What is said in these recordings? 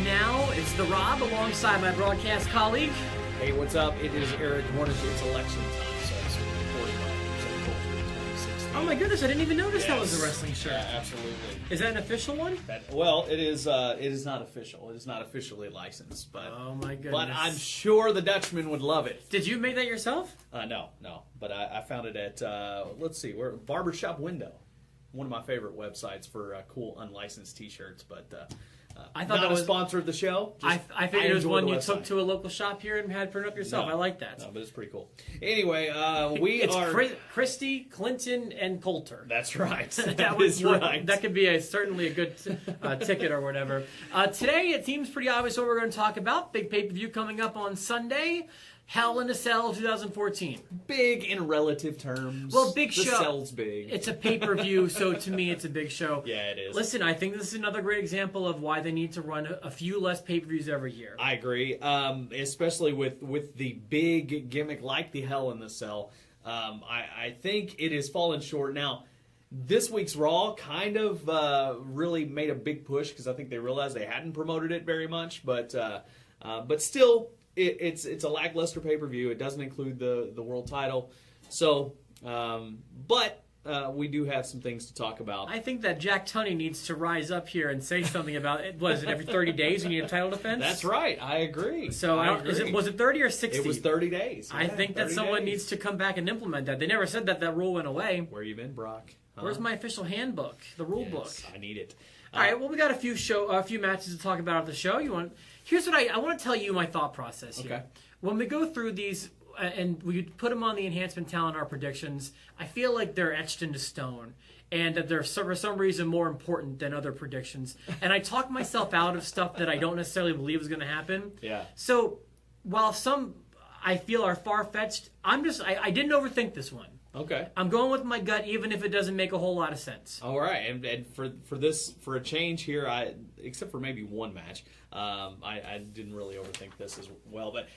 now. It's the Rob alongside my broadcast colleague. Hey, what's up? It is Eric Cornish. It's election time, so it's recording by Culture 2016. Oh my goodness, I didn't even notice that was a wrestling shirt. Yeah, absolutely. Is that an official one? Well, it is. It is not official. It is not officially licensed, but Oh my goodness. but I'm sure the Dutchman would love it. Did you make that yourself? No. But I found it at let's see, where Barbershop Window, one of my favorite websites for cool unlicensed T-shirts. But I thought not that was a sponsor of the show. I figured it was one you took website. to a local shop here and had printed up yourself. No. I like that. No, but it's pretty cool. Anyway, It's are. Christie, Clinton, and Coulter. That's right. That That was is right. That could be certainly a good ticket or whatever. Today, it seems pretty obvious what we're going to talk about. Big pay-per-view coming up on Sunday. Hell in a Cell 2014. Big in relative terms. Well, big the show. Cell's big. It's a pay-per-view, so to me, it's a big show. Yeah, it is. Listen, I think this is another great example of why they need to run a few less pay-per-views every year. I agree, especially with the big gimmick like the Hell in the Cell. I think it has fallen short. Now, this week's Raw kind of really made a big push because I think they realized they hadn't promoted it very much, but still, it's a lackluster pay-per-view. It doesn't include the world title, so but we do have some things to talk about. I think that Jack Tunney needs to rise up here and say something about it. What is it, every 30 days you need a title defense? That's right. I agree. So was it 30 or 60? It was 30 days. I think that someone needs to come back and implement that. They never said that rule went away. Where you been, Brock? Huh? Where's my official handbook, the rule book? I need it. All right, well, we got a few matches to talk about at the show. Here's what I want to tell you my thought process here. Okay. When we go through these and we put them on the enhancement talent, our predictions, I feel like they're etched into stone and that they're for some reason more important than other predictions. And I talk myself out of stuff that I don't necessarily believe is going to happen. Yeah. So while some I feel are far-fetched, I didn't overthink this one. Okay. I'm going with my gut, even if it doesn't make a whole lot of sense. All right, and for a change here, except for maybe one match, I didn't really overthink this as well. But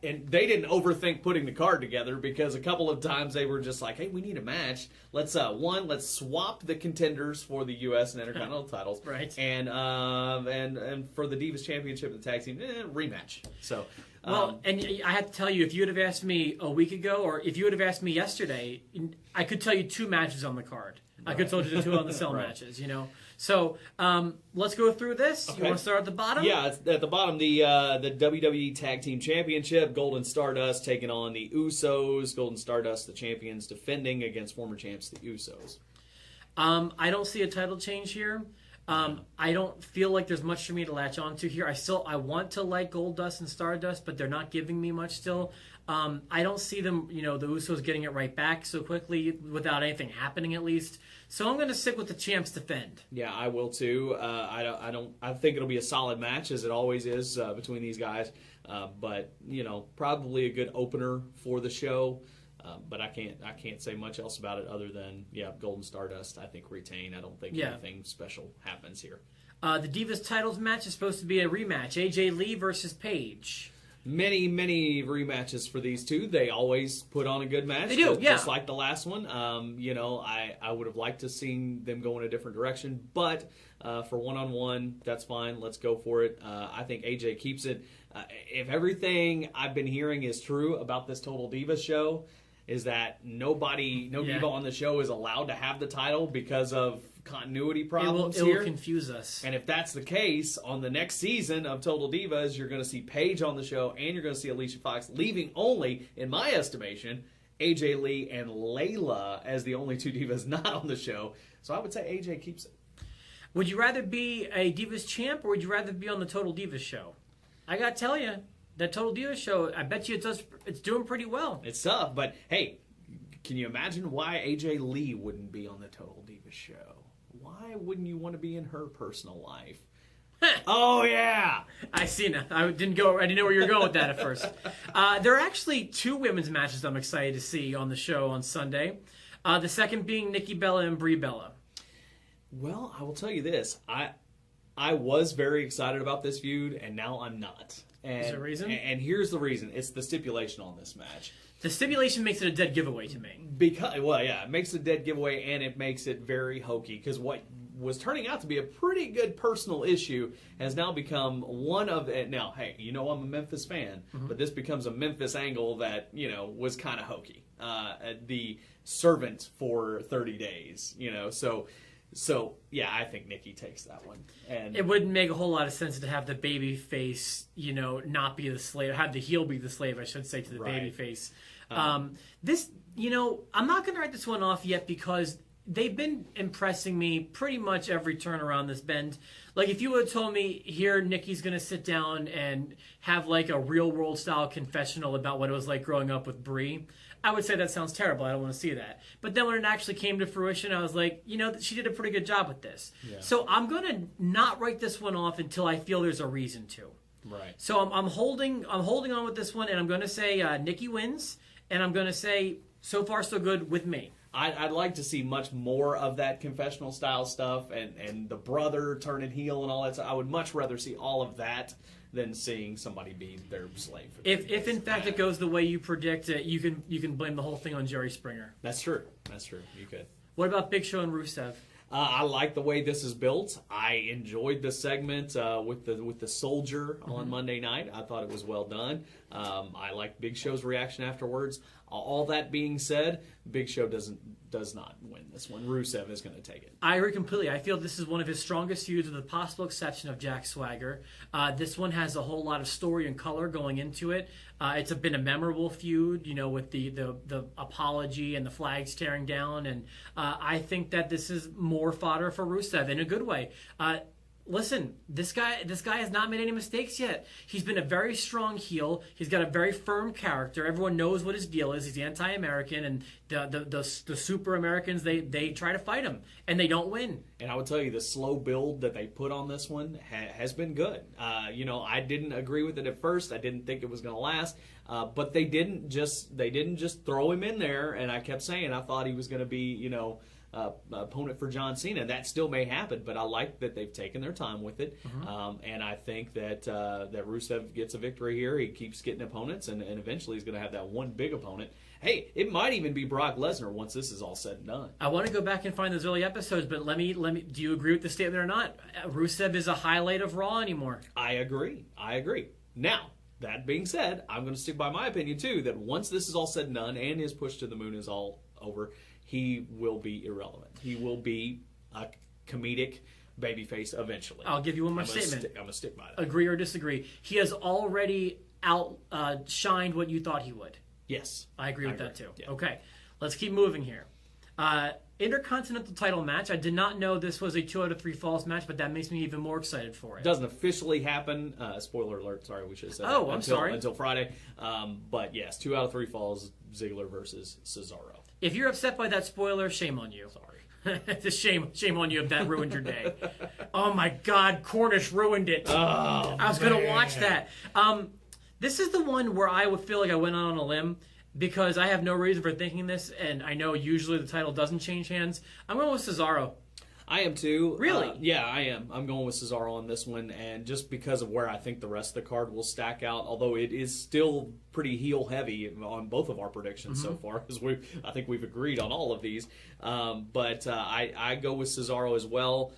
and they didn't overthink putting the card together because a couple of times they were just like, hey, we need a match. Let's swap the contenders for the U.S. and Intercontinental titles, right? And for the Divas Championship and the tag team rematch. So. Well, and I have to tell you, if you would have asked me a week ago, or if you would have asked me yesterday, I could tell you 2 matches on the card. Right. I could have told you the 2 on the cell right. matches, So let's go through this. Okay. You want to start at the bottom? Yeah, at the bottom, the WWE Tag Team Championship, Golden Stardust taking on the Usos. Golden Stardust, the champions, defending against former champs, the Usos. I don't see a title change here. I don't feel like there's much for me to latch on to here. I want to like Goldust and Stardust, but they're not giving me much still. I don't see them, the Usos getting it right back so quickly without anything happening at least. So I'm going to stick with the champs defend. Yeah, I will too. I think it'll be a solid match as it always is between these guys. But probably a good opener for the show. But I can't say much else about it other than Golden Stardust I think retain. I don't think anything special happens here. The Divas titles match is supposed to be a rematch. AJ Lee versus Paige. Many rematches for these two. They always put on a good match. They do, just like the last one. I would have liked to seen them go in a different direction, but for one-on-one, that's fine. Let's go for it. I think AJ keeps it. If everything I've been hearing is true about this Total Divas show, is that no diva on the show is allowed to have the title because of continuity problems It will confuse us. And if that's the case, on the next season of Total Divas, you're going to see Paige on the show and you're going to see Alicia Fox, leaving only, in my estimation, AJ Lee and Layla as the only 2 divas not on the show. So I would say AJ keeps it. Would you rather be a Divas champ or would you rather be on the Total Divas show? I got to tell you, that Total Divas show, I bet you it's doing pretty well. It's tough, but hey, can you imagine why AJ Lee wouldn't be on the Total Divas show? Why wouldn't you want to be in her personal life? Oh yeah, I see now. I didn't know where you were going with that at first. There are actually 2 women's matches I'm excited to see on the show on Sunday. The second being Nikki Bella and Brie Bella. Well, I will tell you this: I was very excited about this feud, and now I'm not. And, is there a reason? And here's the reason: it's the stipulation on this match. The stipulation makes it a dead giveaway to me. It makes it a dead giveaway, and it makes it very hokey. Because what was turning out to be a pretty good personal issue has now become one of it. Now, hey, you know I'm a Memphis fan, but this becomes a Memphis angle that, was kind of hokey. The servant for 30 days, So yeah, I think Nikki takes that one. And it wouldn't make a whole lot of sense to have the baby face, not be the slave, have the heel be the slave, I should say, to the baby face. This, I'm not going to write this one off yet because they've been impressing me pretty much every turn around this bend. Like, if you would have told me here Nikki's going to sit down and have like a real world style confessional about what it was like growing up with Brie, I would say that sounds terrible. I don't want to see that. But then when it actually came to fruition, I was like, she did a pretty good job with this. Yeah. So I'm going to not write this one off until I feel there's a reason to. Right. So I'm holding on with this one, and I'm going to say Nikki wins, and I'm going to say so far so good with me. I'd like to see much more of that confessional style stuff and the brother turning heel and all that stuff. I would much rather see all of that than seeing somebody be their slave. If in fact it goes the way you predict, you can blame the whole thing on Jerry Springer. That's true. You could. What about Big Show and Rusev? I like the way this is built. I enjoyed the segment with the soldier on Monday night. I thought it was well done. I liked Big Show's reaction afterwards. All that being said, Big Show does not win this one. Rusev is going to take it. I agree completely. I feel this is one of his strongest feuds, with the possible exception of Jack Swagger. This one has a whole lot of story and color going into it. It's been a memorable feud, with the apology and the flags tearing down, and I think that this is more fodder for Rusev in a good way. Listen, this guy has not made any mistakes yet. He's been a very strong heel. He's got a very firm character. Everyone knows what his deal is. He's anti-American, and the super Americans, they try to fight him, and they don't win. And I would tell you, the slow build that they put on this one has been good. I didn't agree with it at first. I didn't think it was going to last. But they didn't just throw him in there, and I kept saying I thought he was going to be, opponent for John Cena. That still may happen, but I like that they've taken their time with it. And I think that Rusev gets a victory here. He keeps getting opponents, and eventually he's going to have that one big opponent. Hey, it might even be Brock Lesnar once this is all said and done. I want to go back and find those early episodes, but let me. Do you agree with the statement or not? Rusev is a highlight of Raw anymore. I agree. Now, that being said, I'm going to stick by my opinion too, that once this is all said and done and his push to the moon is all over, he will be irrelevant. He will be a comedic babyface eventually. I'll give you one more statement. I'm going to stick by that. Agree or disagree. He has already outshined what you thought he would. Yes. I agree with that too. Yeah. Okay, let's keep moving here. Intercontinental title match. I did not know this was a 2 out of 3 falls match, but that makes me even more excited for it. It doesn't officially happen. Spoiler alert. Sorry, we should have said I'm sorry. Until Friday. But yes, 2 out of 3 falls, Ziggler versus Cesaro. If you're upset by that spoiler, shame on you. Sorry. It's a shame on you if that ruined your day. Oh my God, Cornish ruined it. Oh, I was going to watch that. This is the one where I would feel like I went out on a limb because I have no reason for thinking this, and I know usually the title doesn't change hands. I'm going with Cesaro. I am too. Really? Yeah, I am. I'm going with Cesaro on this one, and just because of where I think the rest of the card will stack out, although it is still pretty heel heavy on both of our predictions so far, because I think we've agreed on all of these. But I go with Cesaro as well.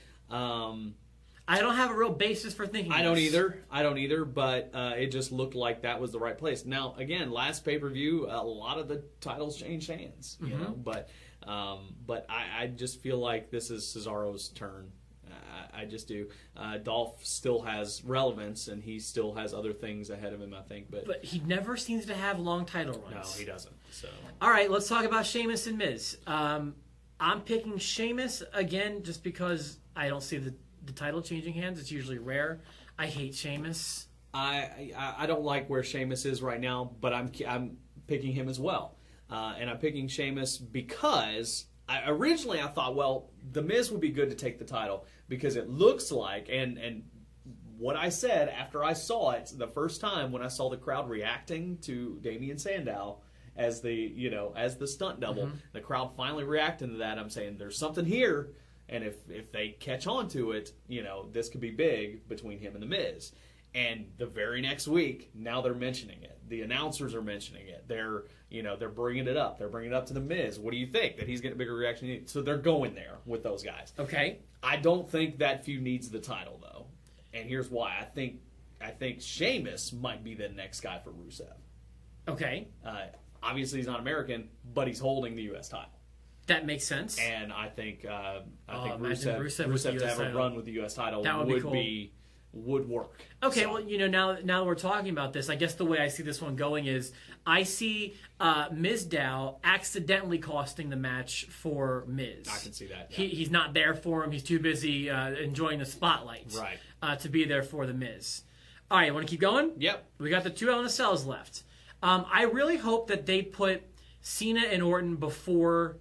I don't have a real basis for thinking I don't either, but it just looked like that was the right place. Now, again, last pay-per-view, a lot of the titles changed hands, you know, but I just feel like this is Cesaro's turn. I just do. Dolph still has relevance, and he still has other things ahead of him, I think. But he never seems to have long title runs. No, he doesn't. So. All right, let's talk about Sheamus and Miz. I'm picking Sheamus again just because I don't see the title changing hands. It's usually rare. I hate Sheamus. I don't like where Sheamus is right now, but I'm picking him as well. And I'm picking Sheamus because originally I thought, well, The Miz would be good to take the title because it looks like, and what I said after I saw it the first time when I saw the crowd reacting to Damian Sandow as the stunt double, the crowd finally reacting to that. I'm saying there's something here, and if they catch on to it, this could be big between him and The Miz. And the very next week, now they're mentioning it. The announcers are mentioning it. They're bringing it up. They're bringing it up to the Miz. What do you think? That he's getting a bigger reaction? So they're going there with those guys. Okay. I don't think that feud needs the title though, and here's why. I think Sheamus might be the next guy for Rusev. Okay. Obviously, he's not American, but he's holding the U.S. title. That makes sense. And I think Rusev with the Rusev to US have a title. run with the U.S. title That would be cool. Would work. Okay, So, well, now we're talking about this, I guess the way I see this one going is I see Mizdow accidentally costing the match for Miz. I can see that. Yeah. He's not there for him. He's too busy enjoying the spotlight to be there for the Miz. All right, want to keep going? Yep. We got the 2 Hell in a Cells left. I really hope that they put Cena and Orton before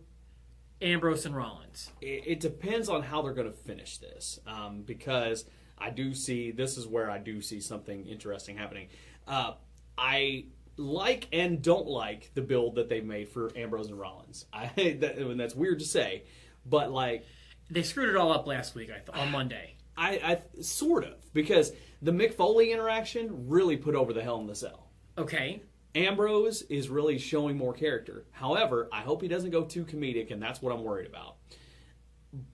Ambrose and Rollins. It depends on how they're going to finish this, because this is where I do see something interesting happening. I like and don't like the build that they made for Ambrose and Rollins. And that's weird to say, but like they screwed it all up last week. I thought on Monday. I sort of, because the Mick Foley interaction really put over the Hell in the Cell. Okay. Ambrose is really showing more character. However, I hope he doesn't go too comedic, and that's what I'm worried about.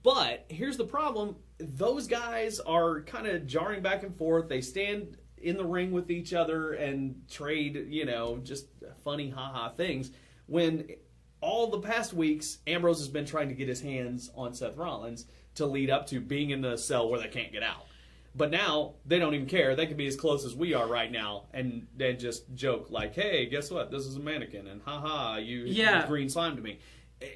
But here's the problem. Those guys are kind of jarring back and forth. They stand in the ring with each other and trade, just funny ha-ha things. When all the past weeks, Ambrose has been trying to get his hands on Seth Rollins to lead up to being in the cell where they can't get out. But now, they don't even care. They could be as close as we are right now and then just joke like, hey, guess what? This is a mannequin, and ha-ha, you green slime to me.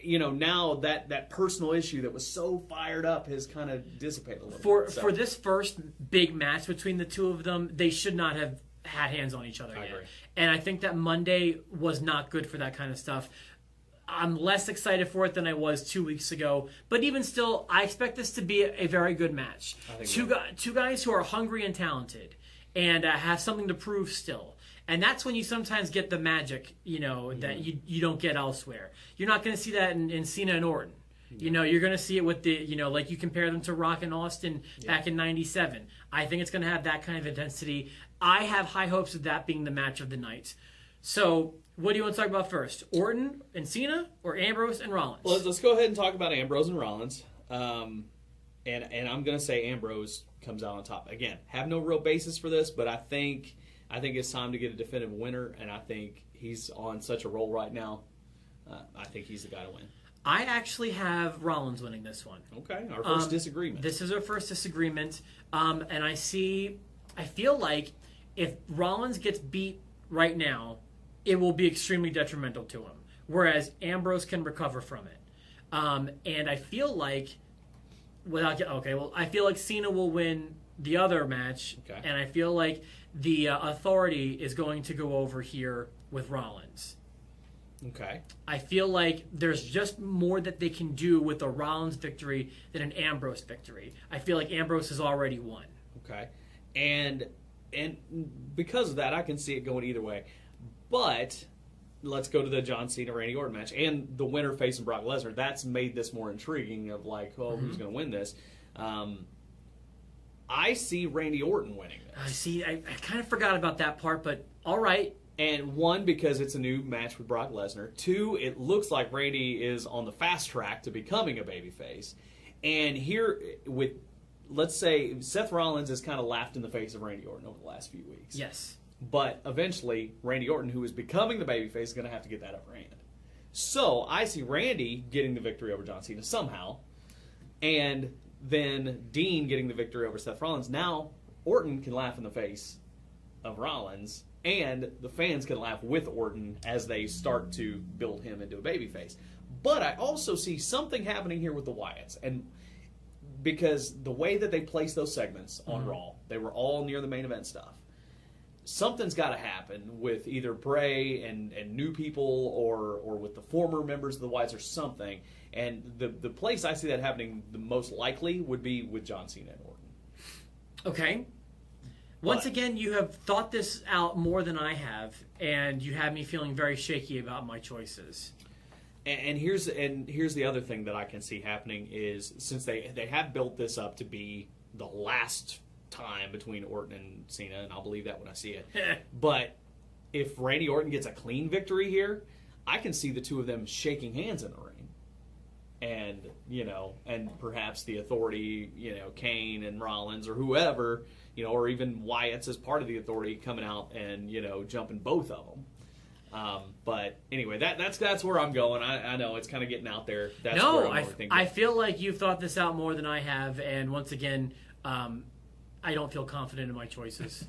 Now that personal issue that was so fired up has kind of dissipated a little bit. For this first big match between the two of them, they should not have had hands on each other yet. Agree. And I think that Monday was not good for that kind of stuff. I'm less excited for it than I was 2 weeks ago. But even still, I expect this to be a very good match. Two guys who are hungry and talented and have something to prove still. And that's when you sometimes get the magic, that you don't get elsewhere. You're not going to see that in Cena and Orton. You're going to see it with the, like you compare them to Rock and Austin back in '97. I think it's going to have that kind of intensity. I have high hopes of that being the match of the night. So, what do you want to talk about first? Orton and Cena or Ambrose and Rollins? Well, let's go ahead and talk about Ambrose and Rollins. And I'm going to say Ambrose comes out on top. Again, have no real basis for this, but I think it's time to get a definitive winner, and I think he's on such a roll right now. I think he's the guy to win. I actually have Rollins winning this one. Okay, our first disagreement. This is our first disagreement, and I feel like if Rollins gets beat right now, it will be extremely detrimental to him, whereas Ambrose can recover from it. And I feel like, I feel like Cena will win the other match, and I feel like the authority is going to go over here with Rollins. Okay. I feel like there's just more that they can do with a Rollins victory than an Ambrose victory. I feel like Ambrose has already won. Okay. And because of that, I can see it going either way. But let's go to the John Cena Randy Orton match and the winner facing Brock Lesnar. That's made this more intriguing of like, who's going to win this? I see Randy Orton winning this. I kind of forgot about that part, but all right. And one, because it's a new match with Brock Lesnar. Two, it looks like Randy is on the fast track to becoming a babyface. And here, let's say, Seth Rollins has kind of laughed in the face of Randy Orton over the last few weeks. Yes. But eventually, Randy Orton, who is becoming the babyface, is going to have to get that upper hand. So I see Randy getting the victory over John Cena somehow, and then Dean getting the victory over Seth Rollins. Now Orton can laugh in the face of Rollins, and the fans can laugh with Orton as they start to build him into a babyface. But I also see something happening here with the Wyatts, and because the way that they placed those segments on Raw, they were all near the main event stuff. Something's got to happen with either Bray and new people or with the former members of the Wyatts or something. And the place I see that happening the most likely would be with John Cena and Orton. Okay. Once again, you have thought this out more than I have, and you have me feeling very shaky about my choices. And here's the other thing that I can see happening is, since they have built this up to be the last time between Orton and Cena, and I'll believe that when I see it. But if Randy Orton gets a clean victory here, I can see the two of them shaking hands in the ring. And, and perhaps the Authority, Kane and Rollins or whoever, or even Wyatt's as part of the Authority coming out and, jumping both of them. But anyway, that's where I'm going. I know it's kind of getting out there. That's where I'm thinking. I feel like you've thought this out more than I have, and once again, I don't feel confident in my choices.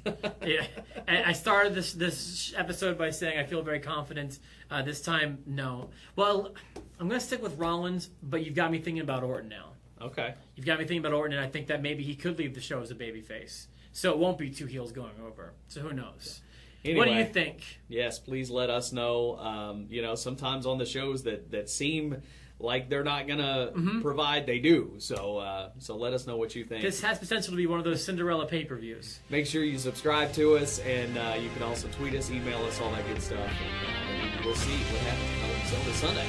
Yeah. And I started this episode by saying I feel very confident. This time, no. Well, I'm going to stick with Rollins, but you've got me thinking about Orton now. Okay. You've got me thinking about Orton, and I think that maybe he could leave the show as a babyface. So it won't be two heels going over. So who knows? Anyway, what do you think? Yes, please let us know. Sometimes on the shows that seem like they're not going to provide, they do. So let us know what you think. This has potential to be one of those Cinderella pay-per-views. Make sure you subscribe to us, and you can also tweet us, email us, all that good stuff. And we'll see what happens this Sunday.